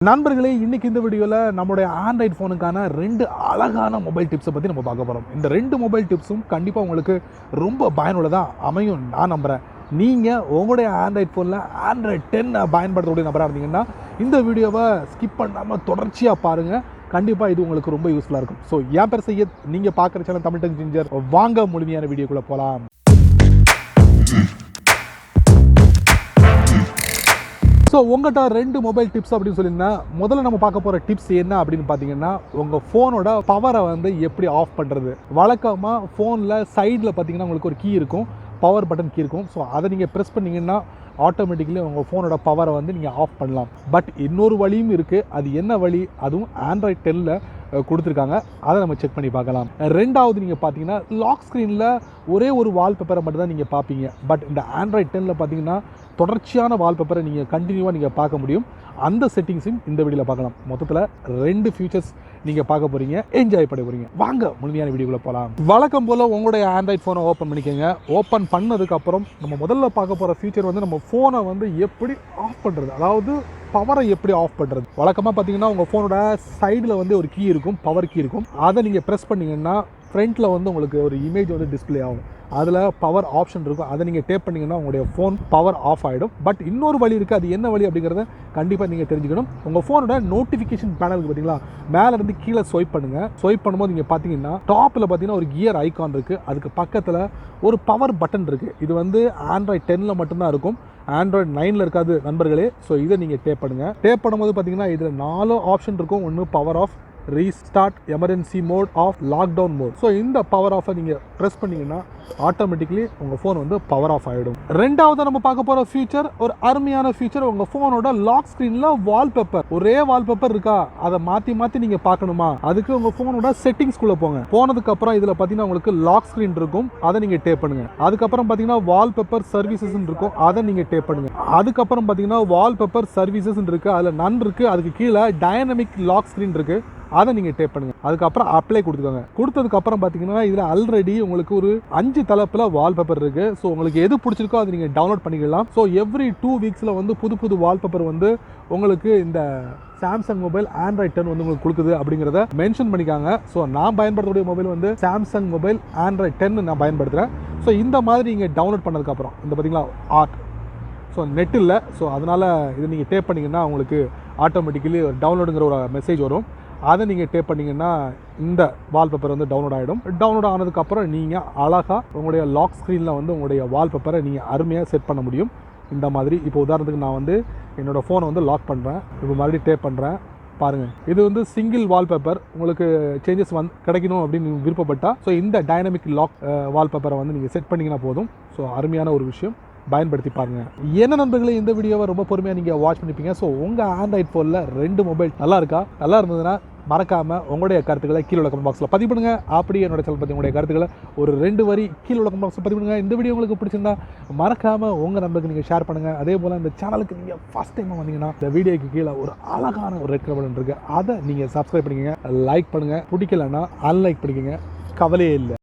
நண்பர்களே, இன்னைக்கு இந்த வீடியோவில் நம்மளுடைய ஆண்ட்ராய்ட் ஃபோனுக்கான 2 அழகான மொபைல் டிப்ஸை பற்றி நம்ம பார்க்க போகிறோம். இந்த 2 மொபைல் டிப்ஸும் கண்டிப்பாக உங்களுக்கு ரொம்ப பயனுள்ளதாக அமையும் நான் நம்புகிறேன். நீங்கள் உங்களுடைய ஆண்ட்ராய்ட் ஃபோனில் ஆண்ட்ராய்ட் 10 பயன்படுத்தக்கூடிய நபராக இருந்தீங்கன்னா இந்த வீடியோவை ஸ்கிப் பண்ணாமல் தொடர்ச்சியாக பாருங்கள். கண்டிப்பாக இது உங்களுக்கு ரொம்ப யூஸ்ஃபுல்லாக இருக்கும். ஸோ என் பேர் சையத், நீங்கள் பார்க்குற சேனல் தமிழ் டெக் ஜிஞ்சர். வாங்க முழுமையான வீடியோக்குள்ளே போகலாம். ஸோ உங்கள்கிட்ட 2 மொபைல் டிப்ஸ் அப்படின்னு சொல்லியிருந்தேன். முதல்ல நம்ம பார்க்க போகிற டிப்ஸ் என்ன அப்படின்னு பார்த்தீங்கன்னா, உங்கள் ஃபோனோட பவரை எப்படி ஆஃப் பண்ணுறது. வழக்கமாக ஃபோனில் சைடில் பார்த்தீங்கன்னா உங்களுக்கு ஒரு கீ இருக்கும், பவர் பட்டன் கீ இருக்கும். ஸோ அதை நீங்கள் ப்ரெஸ் பண்ணிங்கன்னா ஆட்டோமேட்டிக்கலி உங்கள் ஃபோனோட பவரை நீங்கள் ஆஃப் பண்ணலாம். பட் இன்னொரு வழியும் இருக்குது. அது என்ன வழி, அதுவும் ஆண்ட்ராய்ட் 10ல் கொடுத்துருக்காங்க. அதை நம்ம செக் பண்ணி பார்க்கலாம். ரெண்டாவது நீங்கள் பார்த்தீங்கன்னா லாக் ஸ்க்ரீனில் ஒரே ஒரு வால்பேப்பரை மட்டும் தான் நீங்கள் பார்ப்பீங்க. பட் இந்த ஆண்ட்ராய்ட் 10ல் பார்த்தீங்கன்னா தொடர்ச்சியான வால்பேப்பரை நீங்கள் கண்டினியூவாக பார்க்க முடியும். அந்த செட்டிங்ஸையும் இந்த வீடியோவில் பார்க்கலாம். மொத்தத்தில் 2 ஃபியூச்சர்ஸ் நீங்கள் பார்க்க போகிறீங்க, என்ஜாய் பண்ண போகிறீங்க. வாங்க முழுமையான வீடியோக்குள்ளே போகலாம். வழக்கம் போல் உங்களுடைய ஆண்ட்ராய்ட் ஃபோனை ஓப்பன் பண்ணிக்கோங்க. ஓப்பன் பண்ணதுக்கப்புறம் நம்ம முதல்ல பார்க்க போகிற ஃபியூச்சர் நம்ம ஃபோனை எப்படி ஆஃப் பண்ணுறது, அதாவது பவரை எப்படி ஆஃப் பண்ணுறது. வழக்கமாக பார்த்தீங்கன்னா உங்கள் ஃபோனோட சைடில் ஒரு கீ இருக்கும், பவர் கீ இருக்கும். அதை நீங்கள் ப்ரெஸ் பண்ணிங்கன்னா ஃப்ரண்ட்டில் உங்களுக்கு ஒரு இமேஜ் டிஸ்பிளே ஆகும். அதில் பவர் ஆப்ஷன் இருக்கும். அதை நீங்கள் டேப் பண்ணிங்கன்னா உங்களுடைய ஃபோன் பவர் ஆஃப் ஆகிடும். பட் இன்னொரு வழி இருக்குது. அது என்ன வழி அப்படிங்கிறத கண்டிப்பாக நீங்கள் தெரிஞ்சுக்கணும். உங்கள் ஃபோனோட நோட்டிஃபிகேஷன் பேனலுக்கு பார்த்தீங்களா, மேலேருந்து கீழே ஸ்வைப் பண்ணுங்கள். ஸ்வைப் பண்ணும்போது நீங்கள் பார்த்தீங்கன்னா டாப்பில் பார்த்தீங்கன்னா ஒரு கியர் ஐக்கான் இருக்குது. அதுக்கு பக்கத்தில் ஒரு பவர் பட்டன் இருக்குது. இது ஆண்ட்ராய்ட் 10ல் மட்டும்தான் இருக்கும், ஆண்ட்ராய்ட் 9ல் இருக்காது நண்பர்களே. ஸோ இதை நீங்கள் டேப் பண்ணுங்கள். டேப் பண்ணும்போது பார்த்தீங்கன்னா இதில் 4 ஆப்ஷன் இருக்கும். ஒன்று power off, restart, emergency mode off, lockdown mode. So இந்த பவர் ஆஃபை நீங்கள் ப்ரெஸ் பண்ணிங்கன்னா ஆட்டோமேட்டிக்லி உங்கள் ஃபோன் பவர் ஆஃப் ஆகிடும். ரெண்டாவது நம்ம பார்க்க போகிற ஃபீச்சர் ஒரு அருமையான ஃபீச்சர். உங்கள் ஃபோனோட லாக் ஸ்க்ரீனில் வால்பேப்பர், ஒரே வால்பேப்பர் இருக்கா, அதை மாற்றி மாற்றி நீங்கள் பார்க்கணுமா, அதுக்கு உங்கள் ஃபோனோட செட்டிங்ஸ்குள்ளே போங்க. போனதுக்கப்புறம் இதில் பார்த்தீங்கன்னா உங்களுக்கு லாக் ஸ்க்ரீன் இருக்கும், அதை நீங்கள் டேப் பண்ணுங்க. அதுக்கப்புறம் பார்த்தீங்கன்னா வால்பேப்பர் சர்வீசஸ் இருக்கும், அதை நீங்கள் டேப் பண்ணுங்க. அதுக்கப்புறம் பார்த்தீங்கன்னா வால்பேப்பர் சர்வீசஸ் இருக்குது, அதில் நன் இருக்குது. அதுக்கு கீழே டைனமிக் லாக் ஸ்க்ரீன் இருக்குது, அதை நீங்கள் டேப் பண்ணுங்கள். அதுக்கப்புறம் அப்ளை கொடுத்துக்கோங்க. கொடுத்ததுக்கப்புறம் பார்த்தீங்கன்னா இதில் ஆல்ரெடி உங்களுக்கு ஒரு 5 தலைப்பில் வால்பேப்பர் இருக்குது. ஸோ உங்களுக்கு எது பிடிச்சிருக்கோ அதை நீங்கள் டவுன்லோட் பண்ணிக்கலாம். ஸோ எவ்ரி 2 வீக்ஸில் புது புது வால்பேப்பர் உங்களுக்கு இந்த சாம்சங் மொபைல் ஆண்ட்ராய்ட் 10 உங்களுக்கு கொடுக்குது அப்படிங்கிறத மென்ஷன் பண்ணிக்காங்க. ஸோ நான் பயன்படுத்தக்கூடிய மொபைல் சாம்சங் மொபைல் ஆண்ட்ராய்ட் 10 நான் பயன்படுத்துகிறேன். ஸோ இந்த மாதிரி நீங்கள் டவுன்லோட் பண்ணதுக்கப்புறம் இந்த பார்த்தீங்களா ஆர்ட், ஸோ நெட் இல்லை. ஸோ அதனால் இதை நீங்கள் டேப் பண்ணிங்கன்னா உங்களுக்கு ஆட்டோமேட்டிக்கலி டவுன்லோடுங்கிற ஒரு மெசேஜ் வரும். அதை நீங்கள் டேப் பண்ணிங்கன்னா இந்த வால்பேப்பர் டவுன்லோட் ஆகிடும். டவுன்லோட் ஆனதுக்கப்புறம் நீங்கள் அழகாக உங்களுடைய லாக் ஸ்க்ரீனில் உங்களுடைய வால்பேப்பரை நீங்கள் அருமையாக செட் பண்ண முடியும். இந்த மாதிரி இப்போ உதாரணத்துக்கு நான் என்னோடய ஃபோனை லாக் பண்ணுறேன். இப்போ மறுபடியும் டேப் பண்ணுறேன். பாருங்கள், இது சிங்கிள் வால்பேப்பர். உங்களுக்கு சேஞ்சஸ் கிடைக்கணும் அப்படின்னு விருப்பப்பட்டால் ஸோ இந்த டைனமிக் லாக் வால்பேப்பரை நீங்கள் செட் பண்ணிங்கன்னா போதும். ஸோ அருமையான ஒரு விஷயம், பயன்படுத்தி பாருங்க. என்ன நண்பர்களே, இந்த வீடியோவை ரொம்ப பொறுமையாக நீங்கள் வாட்ச் பண்ணிப்பீங்க. ஸோ உங்கள் ஆண்ட்ராய்ட் ஃபோனில் 2 மொபைல் நல்லா இருக்கா, நல்லா இருந்ததுன்னா மறக்காமல் உங்களுடைய கருத்துக்களை கீழே உள்ள கமெண்ட் பாக்ஸில் பதிவு பண்ணுங்க. அப்படி என்னோட சேனல் பற்றி உங்களுடைய கருத்துக்களை ஒரு 2 வரி கீழே உள்ள கமெண்ட் பாக்ஸில் பதிவு பண்ணுங்க. இந்த வீடியோ உங்களுக்கு பிடிச்சிருந்தா மறக்காமல் உங்கள் நண்பருக்கு நீங்கள் ஷேர் பண்ணுங்கள். அதே போல் இந்த சேனலுக்கு நீங்கள் ஃபஸ்ட் டைம் வந்தீங்கன்னா இந்த வீடியோக்கு கீழே ஒரு அழகான ஒரு ரெட் பட்டன் இருக்குது, அதை நீங்கள் சப்ஸ்கிரைப் பண்ணிக்கங்க, லைக் பண்ணுங்கள். பிடிக்கலன்னா அன்லைக் பண்ணிக்கங்க, கவலையே இல்லை.